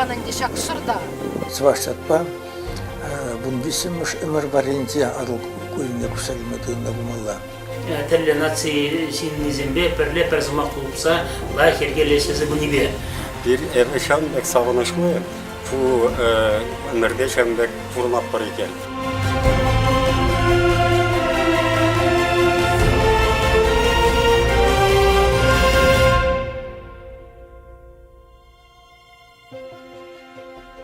Иванын дешак шырда. Свашатпа, бундисимыш эмер варенти адыл куйне кусалматында бумалла. Тәлле нации синнизембе перле перзумак тулупса лахерге лесезе бунибе. Bir evşan bek sağlanışmı bu ömürde şembek vurmak var iken.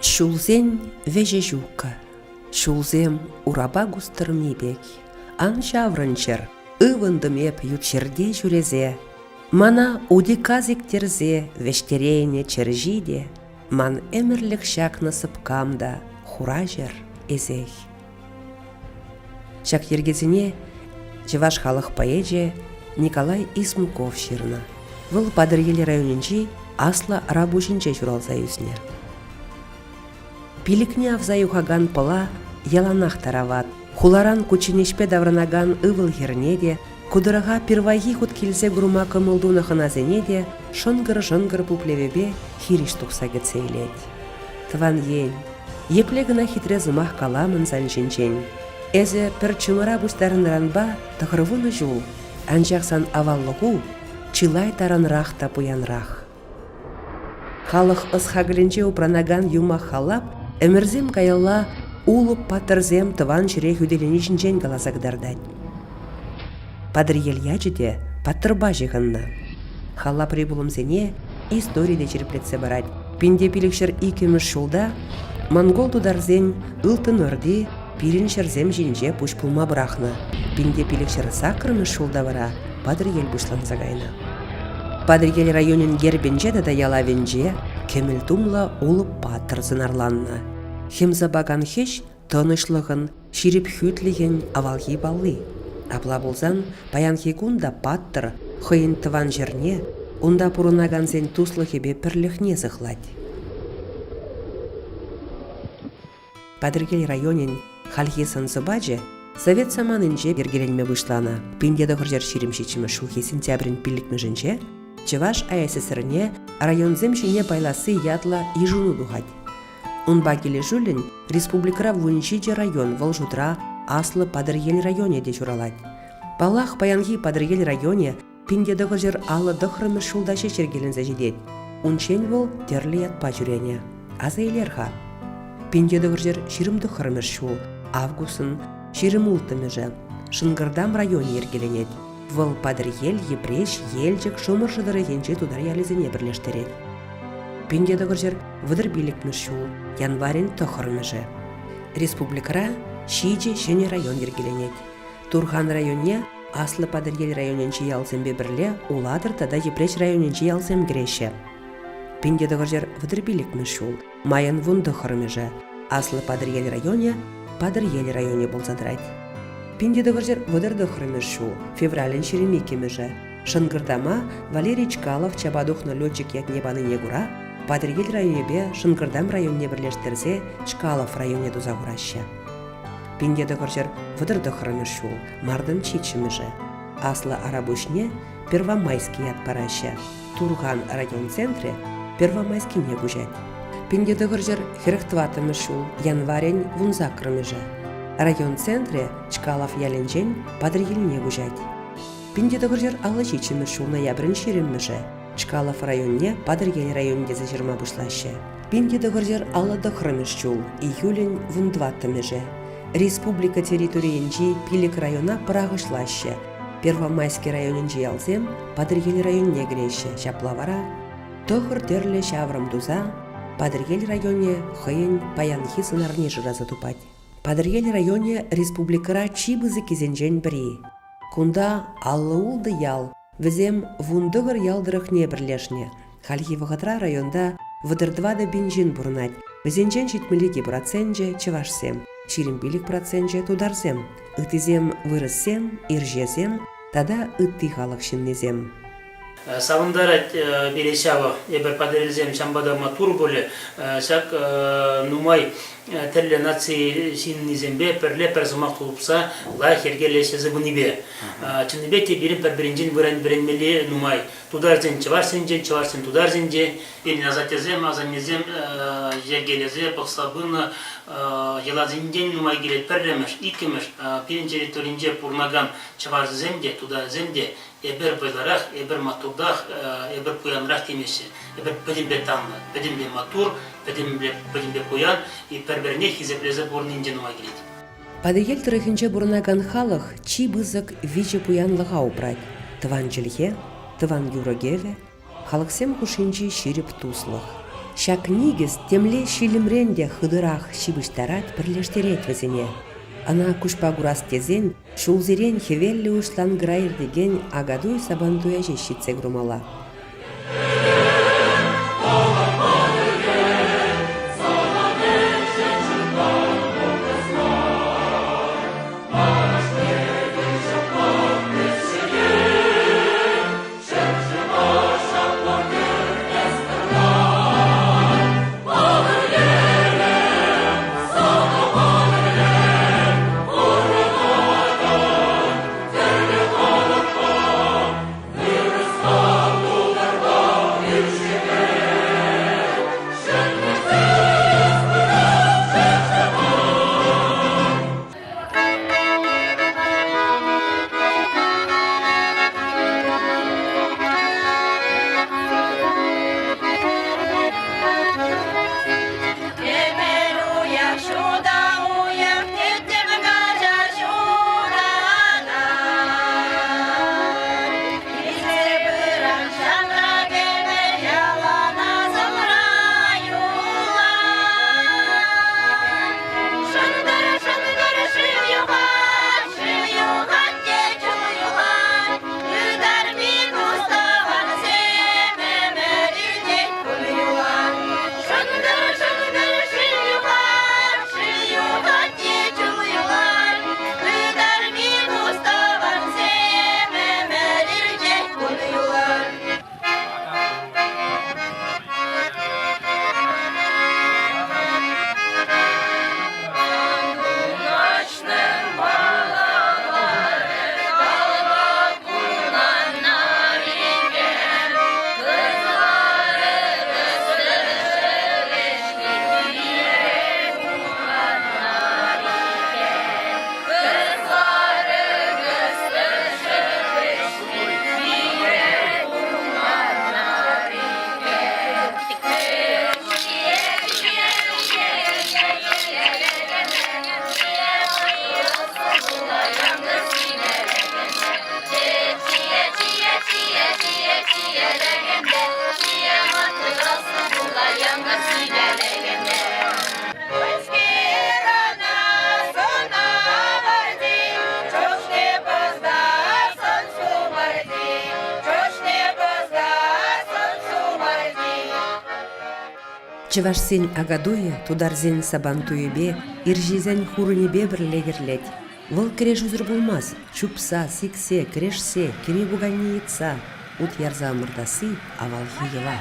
Шулзен веже жука, шулзем ураба густырмибек, ан шаврынчыр, ывындымеп ютчерде жүрезе, мана уди казик терзе, вештерейне чержиде, ман эмірлік шак насып камда, хуражер ezek. Шак ергезіне Чеваш халық поэже Николай Исмуков ширна. Выл падыргелі районенчи асла рабушинче журалза юсне. Пиликне авзаюхаган пыла яланах тарават. Хуларан кучинешпе давранаган ывыл хернеде, кудырага первайги худ килзе грума кымылдунахына зенеде, шынгыр-жынгыр пуплевебе хириш тухса гецейлет. Тван ень, епле гына хитре зымах каламын занжинчен. Эзе пір чымыра бустарын ранба тахырвуны жул, анжақсан аваллығу, чилай таранрах та пуянрах. Халық ысхагринче упранаган юма халап, эмерзем каялла улып патырзем тыван шире хүделенишінчен галазагдардать. Падыр ельячеде паттырба жығынна. Халла прибулымсене историде череплетсе барать. Пинде пилікшір икеміш шулда, монгол тударзен ылтын өрде пирин шерзем жинже пуш пулма брахна. Пинде пилікшір сакрымыш шулда бара, падыр ел бушланса гайна. Падыр ел районен гербенже да ялавенже, кеміл тумла улып паттыр зынарланна. Хемза баган хеш тынышлығын, ширип хүтлеген авалги балли. Апла болзан, паян хегунда паттыр, хыйын тыван жерне, унда пурынаган зен туслы хебе пірліхне зықлать. Падыргел районен халхесан зыбаджы, совет саманынже бергеленме бұшлана. Пиндеді ғыржар ширимшечімі шулхи сентябрін пілікмі жінже, Чеваш АССРне районзем жіне байласы ядла ижуну дұғад. Унба келе жүлін республикара вунчиде район Волжутра аслы Падыргел районе де журалать. Палах паянги Падыргел районе пиндеді ғыржар алы дұқрымы шулдашы шергелензе жедет. Унчен бол терлі ятпа жүрене. Аза елерға. Пиндеді ғыржар ширымды қырмыш шул. Авгусын ширым ұлтымыжы. Шынгырдам районе ергеленет. Выл Падыргел, епреш, елжік, шумыршыдыры енче тудар ялезіне бірлештерет. Пиндеді ғыржар вұдыр билікміш шул. Январин тұқырмыжы. Республикара шиже және район ергеленет. Турхан районне аслы Падыргел районенче ялсембе бірле, уладыр тада епреш районенче ялсем греше. Пиндеді ғыржар вұдыр билікміш шул. Майын вунды қырмыжы. Аслы Падыргел районе, Падыргел районе болзадырать. Пиндеді ғыржар вұдырды қырмыш шул. Февралін шеремекеміжі. Шынгырдама Валерий Чкалов чабадухны летчик ятнебаны негура, Падыргел районебе Шынгырдам районне бірлештерзе Чкалов районе дузагураща. Пиндеді ғыржар вұдырды қырмыш шул. Мардын чичіміжі. Аслы арабушне Первомайский ятпараща. Турган район центре Первомайский не гужать. Пиндеді ғыржар хіріқтватымы шул. Январен вунзакрымыжы. Район центре Чкалов яленчен Падыргел не гужать. Пиндеді ғыржар алы чичімі шул ноябрін шеремміжі. Чкалов районне Падыргел районінде зажырма бұшлашы. Пиндеді ғыржар алы дықрымыш шул. Июлен вундваттымыжы. Республика территориенчи Пилик района пырағышлашы. Первомайский районенче ялзем Падыргел районне греше. Шаплавара тоғыр терлі шаврым дуза Падыргел районе хыйын паянхи сынарне жыразы тупать. Падыргел районе республикара чибызы кезенжен бірі. Кунда аллы ял, візем вундығыр ялдырық не бірлешне. Хальхи вғытра районда вдырдвада бенжин бұрнать. Візенжен 70% чевашсем, ширимбилік процентже тударсем. Үтізем вырызсем, иржезем, тада үтті халық шиннезем. Савындарат берешава ебер падерилзем шамбада матур боле шак нумай теле нации синнизембе перле перзумак тулупса лахерге лешезе бунибе. Чыныбе те бирин пер биринжин выренмели нумай. Тударзен чаварсен тударзенже или назатезем азанезем жергелезе баксабына елазинден нумай гелет перлемеш икемеш пиринжери торинже пурнаган чаварземде тударземде ебер байларах, ебер матурдах, ебер пуянрах темеші. Ебер пөдімбе танлы, пөдімбе матур, пөдімбе пуян, и перберне хизеплезе борнинже нума келет. Падыгел тұрыхынче бұрынаган халық чи бызык виче пуянлыға упрать. Тыван жылге, тыван юрогеве, халықсем кушинчи ширип туслых. Шак нигіз темле шилімренде хыдырах шибыштарат бірлештерет візіне. Ана кушпа гурас тезен, шулзерен хевелли ушлан грайыр деген агадуй сабантуя жешитсе грумала. Чывашсен агадуя, тударзен сабантуебе, иржизен хурынебе бірлегерлет. Выл кереш үзір болмас, чупса, сиксе, керешсе, кере буганне етса, ут ярза мырдасы, авалхи ела.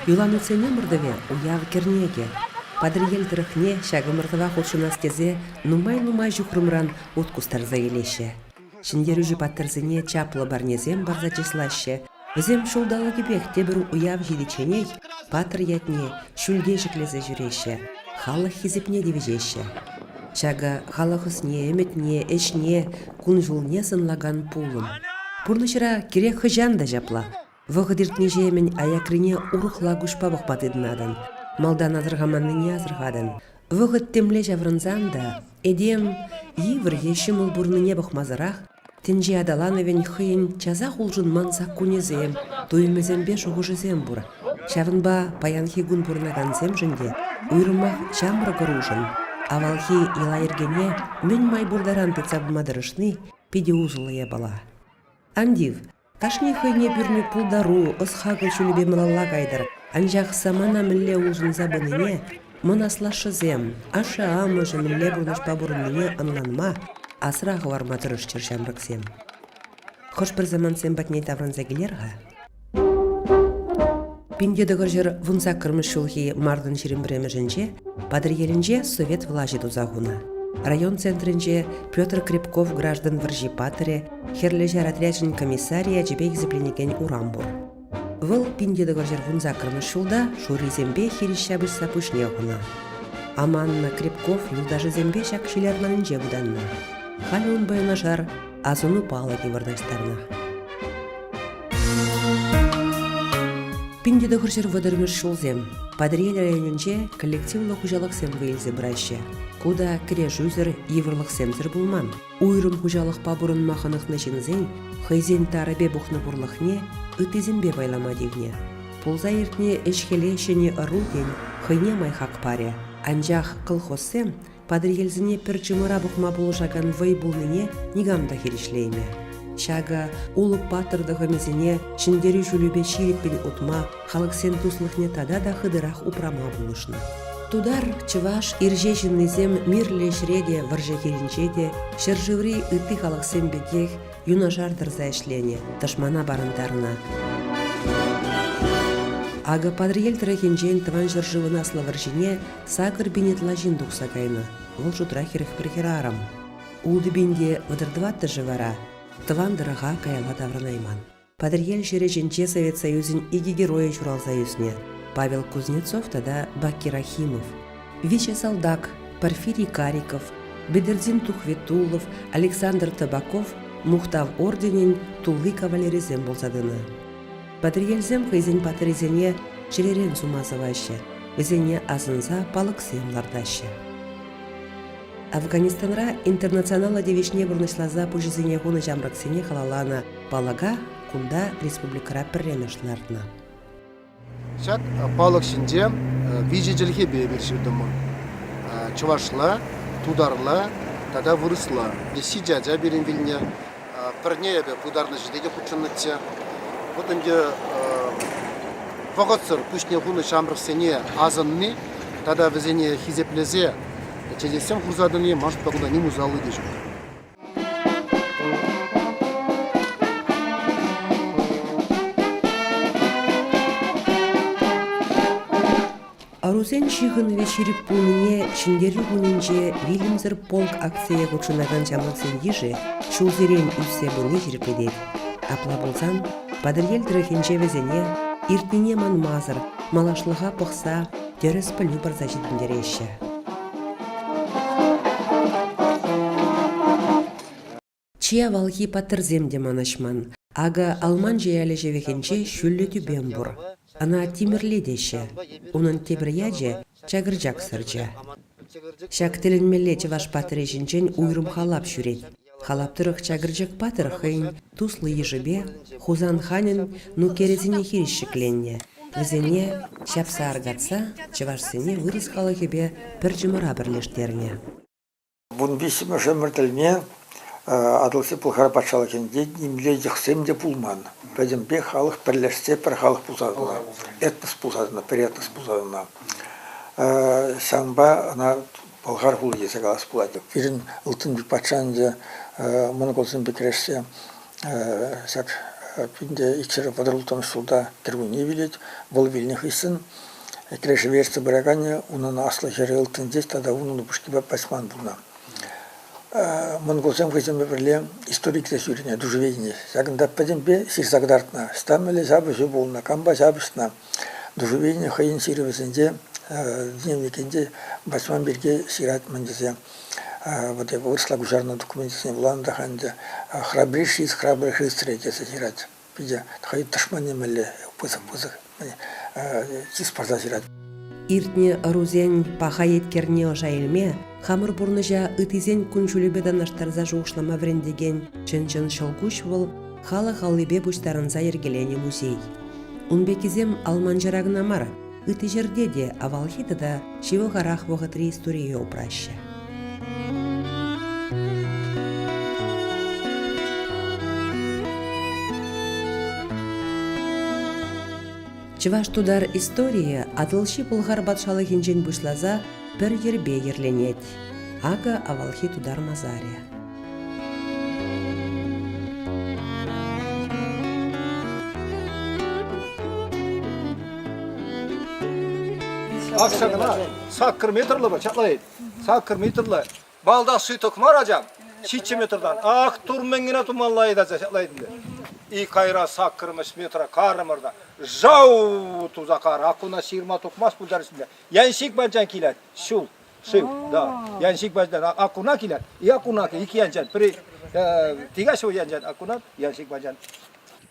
Юлан уцене мырдыве, уяв кернеге. Падыр елдіріхне, шағы мырдыва холшынас тезе, нумай-нумай жүхрымран ут кустарза елеше. Шиндер үжі паттырзыне чаплы барнезем барза чеслаще, Візем шулдалы кебек тебір уяв жидеченей, патыр ятне шүлге жіклезе жүреше, халық хизіпне девежеше. Чага халықысне, эметне, эшне, күн жылне сынлаган пулым. Пурнышыра керек хыжан да жапла. Вғыдыртне жемен аякрине урықла күшпа бұқпатыдынадан, малдан азырғаманныне азырғадан. Вғыд темле жаврынзан да, эдем евір ешіміл бұрныне бұқмазырақ, Тенже адалановен хыйын чазақ улжын мансақ күнезем, туймезембе шуғыжызем бұр. Шавынба паянхи гүн бұрнагансем жінде, уйрымақ чамры ғыружын. Авалхи илайыргене мен май бұрдаран тыцабымадырышны педе узылыя бала. Андив, кашни хыйне бүрне пулдару, ысхағыл шүлебе мылалла қайдыр, анжақ самана мүлле улжын забыныне, мұнаслашызем, аша амыжы мүлле бұрнышпа бұрынныне анланма, асырағы варма тұрыш чыршамрыксем. Хош бір заман сен батней таврынза келерға, Пинде догоржер вунса кырмыш шулхи мардын ширимбіремежінже, падыргелінже совет влажи тузагуна. Район центринже Петр Крепков граждан вржи патыре, херлежер отряджен комиссария жебек зепленеген урамбур. Выл пинде догоржер вунса кырмыш шулда шуризембе хирищабыш сапышне гуна. Аманна Крепков юлдажы зембе шак шилерманынже буданна. Халі он байына жар азуну палаги вардайстарна. Пинде догоржер вадырмыш шулзем. Падырел районынже коллективлы хужалық сем вейлзе браще. Куда кіре жүзір еврлық семзір булман. Уйрым хужалық пабурын маханықны жинзен, хайзен тарабе бұхны бурлықне, үтізімбе байлама девне. Пулза ертне эшхеле шене ыру ден, хайне майхақ паре. Анжақ қылхоссем, падырелзіне пір жымыра бұқма болжаган вай булныне нигамда херишлейме. Шага улып патырдығы мезіне шындері жүлібе ширеппен ұтма, халық сен туслықне тада да хыдырақ упрама болышны. Тудар чываш ирже жыннезем мирле шреде варже керінчеде, шыржыври үтті халық сен бекех юнажардыр заешлене, ташмана барындарына. Ага падырел тірекенжен тыван жыржывына славаржине сакыр бинетла жин дұқса кайны, ол жұтра херіх бірхер арам. Улды бинде выдырдыватты жывара, тыван дырыға каяла даврынайман. Падырел жереженче Совет Союзин иги героя журал союзне. Павел Кузнецов тада Баки Рахимов. Виче Салдак, Порфирий Кариков, Бедердин Тухветулов, Александр Табаков Мухтав орденен тулы кавалеризем болсадыны. Падырелзем хайзен патырезене жеререн сумазываще, везене азынса палыксем лардаще. Афганистанра интернационала девишне бурнышлаза пужизене гуны жамраксене халалана палага кунда республикара пірренышлардына. Шат палық шинже вижежилхе бершірдімі. Чувашла, тударла, тада вырысла. Леси жажа берін вильне, пірне ебе пударны жидеге құчыннытсе. Вот онде вағытсыр күшне гуны жамраксене азынны, тада візене хизеплезе, Челесем хурзадыне может погуда не музалы дежу. Арузен шиғын вечеріп пулныне шиндері гунынже Вильямзер полк акция гучынаган жамлыксен ежі шулзерен үссе бұны жерпедет. Апла болсан, падырел тірекенже везене, иртмене манмазыр, малашлыға пықса, дерес пілі барза жетіндереші. Чия валхи патырземде манашман, ага алман жеялі жевекенче шүллі түбен бұр. Ана тимірлі деші, унын тебіряже чагыржак сыржа. Шак тілінмелі чеваш патыры жінчен уйрым халап шүрет. Халаптырық чагыржак патыр хыйн туслы ежібе, хузан ханин ну керезіне хирішшікленне. Візене шапса аргатса, чевашсыне вырыс халахебе пір жымыра бірлештерне. Бун бисіме жымыртылне адылсы пулхара патшалыкенде немле жықсем де пулман. Пәдембе халық бірлешсе бір халық пулсадына, этнос пулсадына, бір этнос пулсадына. Санба ана Болгар хулы десе қалас пулады. Фирин ұлтын бір патшанде мұны қолсын бекірешсе, сәп пінде икшері падыр ұлтын ұшылда кіргуне билет, бұл вильних исын, кіреші версі бірагане, ұнын аслы жері ұлтын дес, тада ұнын бұшкебе пасман бұлна. Монголсем хызембе бірле историкте сүрене, дужеведіне. Сәгінде пәдембе сир загдартна, стамеле жабы жу болна, камба жабысына. Дужеведіне хайын сиревізінде, дневникенде басман берге сират міндезе. Вырысла гужарна документесіне бұланда ханде. Храбриш из храбрых истрекесі сират. Пиде хайын ташмане мәлі, пызық-пызық. Чиз парза сират. Иртне арузен паха еткерне ожайлме, хамыр бурныжа ытизен күнчүлебедан аштарза жуғышлама врендеген чын-чын шылгуш бол халы халыбе бұштарынза ергелене музей. Унбекизем алман жарагына мар, ыты жерде де авалхиты да шивы ғарақ вғытри история опраща. Чываш тудар история атылши пулғар батшалы хинжен бұшлаза бір ербе ерленет. Ага авалхи тудар мазария. Akşamına sakır metrli var çatlayın. Sakır metrli. Balda suyu tokmar acam. Çiçi metrdan. Ak turmengine tumallayı da çatlayın de. İyi kayra sakırmış metra karımırda. Жау туза кар, акуна сирма токмас пулдар исинде. Яншик баджан килет. Шул. Шул. Да. Яншик баджан акуна килет. И акуна iki янжан. При тига шо янжан акуна яншик баджан.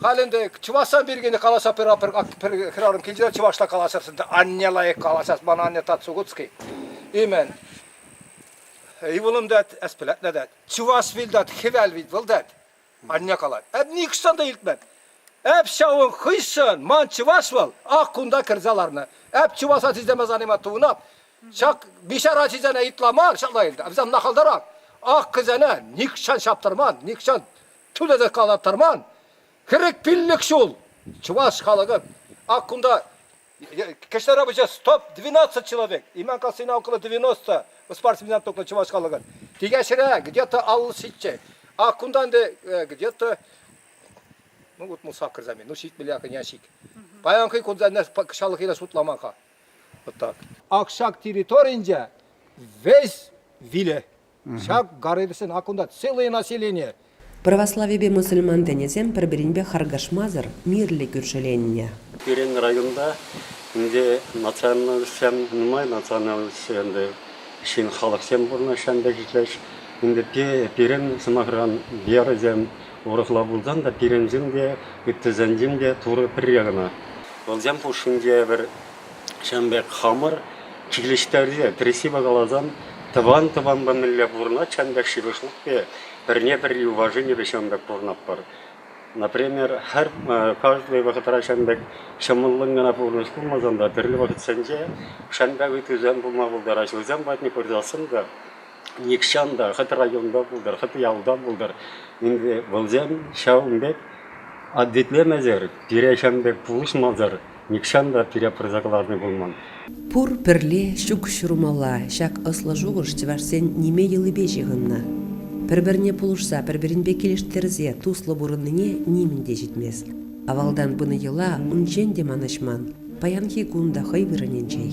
Халинде чувасан бергенде каласа кырарым килже чувашта каласасында аннялай каласас бана анне тацугуцки. Имен. Ивулум дат аспелат дат. Чувас вилдат хевел вилдат. Анне калат. Никстанда илтмен. Hep şavun hıysın, man çivas val, akkunda kırzalarını. Hep çivasa çizemez anima tuğunap. Şak bişara çizene itlamar, şaklayıldı. Bizim nakaldarak. Ak kızene, nikşan şaptırman, nikşan tüdede kalattırman. Kırık pillik şul. Çivas kalıgın. Akkunda, keşler yapacağız, stop, 12 человек. İmen kasına okula 90. Bu спортсменам только çivas kalıgın. Digeşire, где-то 60. Akkundan de, где-то ну вот мусакр замен, ну шит миллиард ящик. Баянкы кудзанна шалыхира сутламаха. Вот так. Акшак территориинде весь виле. Шак гарыдысын акунда целое население. Православие бе мусульман денезем пірбірінбе харгашмазыр мирлі күршеленіне. Пирен районда инде национал сем нумай национал сенде шин халық сем бурна шанбе житлеш. Инде пирен сымағырған березем Орықла бұлдан да пирензім де, үттізендім де туры піррегіна. Олзем пұшынде бір шәмбек хамыр, кигліштәрде тресі бағалазан, тыван-тыван бәмілі бұрна шәмбек шибішлық бе, бірне-бір уважение бе шәмбек бұрнап бар. Например, каждый вақытыра шәмбек шамылың ғана бұрныш болмазанда, бірлі вақыт сәнде шәмбек үтізен болма бұлдар, ашылзен бәтіне көрділсін да, Никшанда, хат районда булдыр, хат ялда булдыр. Инде булзем шаумбек адетлемезер, пирешамбек булышмазар. Никшанда пире призакларны булман. Пур пірле шук шурмала, шак ысла жуғыш чеварсен неме елыбе жиғынна. Пір-бірне пулышса, пір-бірінбе келештерзе туслы бұрынныне немінде жетмес. Авалдан бұны ела унчен де манышман, паянхи кунда хай вырынен жей.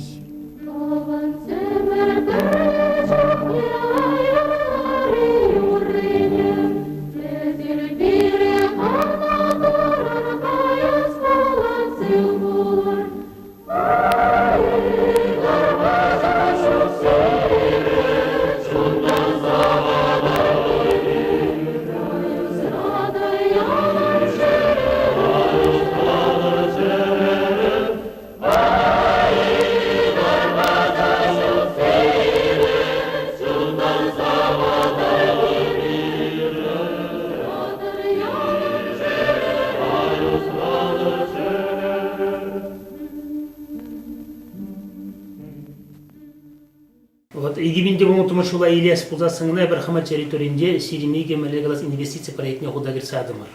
Егибинде бұңытымы шула елес бұлдасыңына бір қама территориінде сиринеге мәлегалас инвестиция проектіне құда кірсадымыр.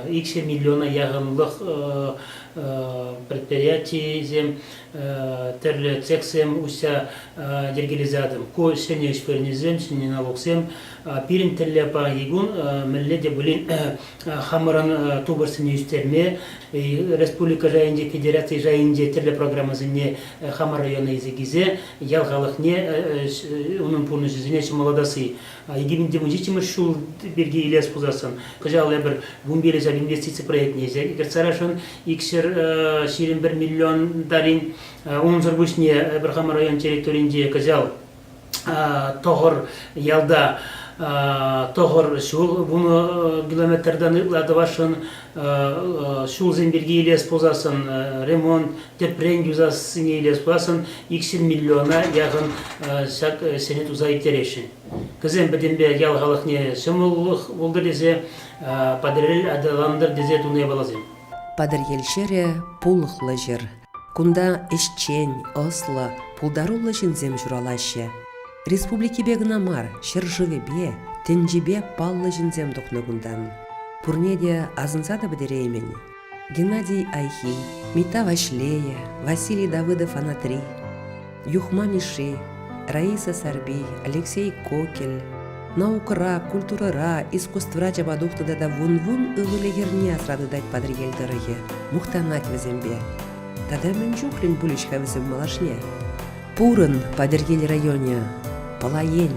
2 миллиона яғынлық предприятиезем, тәрлі цексем уся дергелизадым. Ко сене ішпернезем, сене налогсем, пирин тәрлі па егун мәлі де бұлін хамырын тубырсыне үстерме, республика жайынде, федерация жайынде тәрлі программазыне хамыр районы езегізе, ялғалықне onun purnuşuzine молодасы. Егибинде мұжичімі шул берге елес бұзасын. Қыжалы бір бұмбелезал инвестиция проектіне езек. Керцарашын икшір ширин 1 миллион дарин он зұрбышне бір қамыр район территориінде қыжал тоғыр ялда тоғыр шул бұны километрдан ұлады башын шул зенберге елес бұзасын, ремонт, тепрен юзасыне елес бұзасын 2 миллиона яғын сенет ұзай терешін. Кізен бәденбе ялғалықне сөмілік болды дезе, падырел адаландыр дезе туне балазым. Падыр елшері пулықлы жыр. Кунда эшчен, ослы, пулдарулы жінзем жұралашы. Республики бегінамар, шыржывебе, тенжебе паллы жінзем дұқнығындан. Пурнеде азынсады бідереймен. Геннадий Айхи, Мита Вашлея, Василий Давыдов Анатри, Юхма Миши, Раиса Сарбий, Алексей Кокель, наукыра, культурыра, искусствра жабадуқты да вун-вун ывылегерне асрадыдать падригелдырығы, мұқтанат візімбе. Тада мен жүхлін бүлішқа візім малашне. Пурын Падергель районе, Палайен,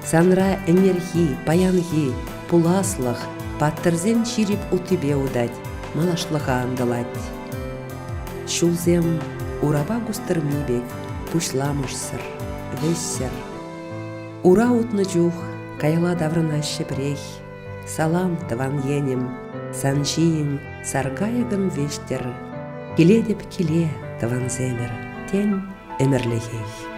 Санра Эмерхи, Паянхи, Пуласлах, Паттырзен чирип утыбе удать, малашлыха андалать. Шулзем ураба густырмибек, пушламышсыр, вессер. Ура утны жух, кайла даврына шепрех, салам тыван енем, санчиен саргаягын вештер, келе деп келе тыван земер, тен эмерлехей.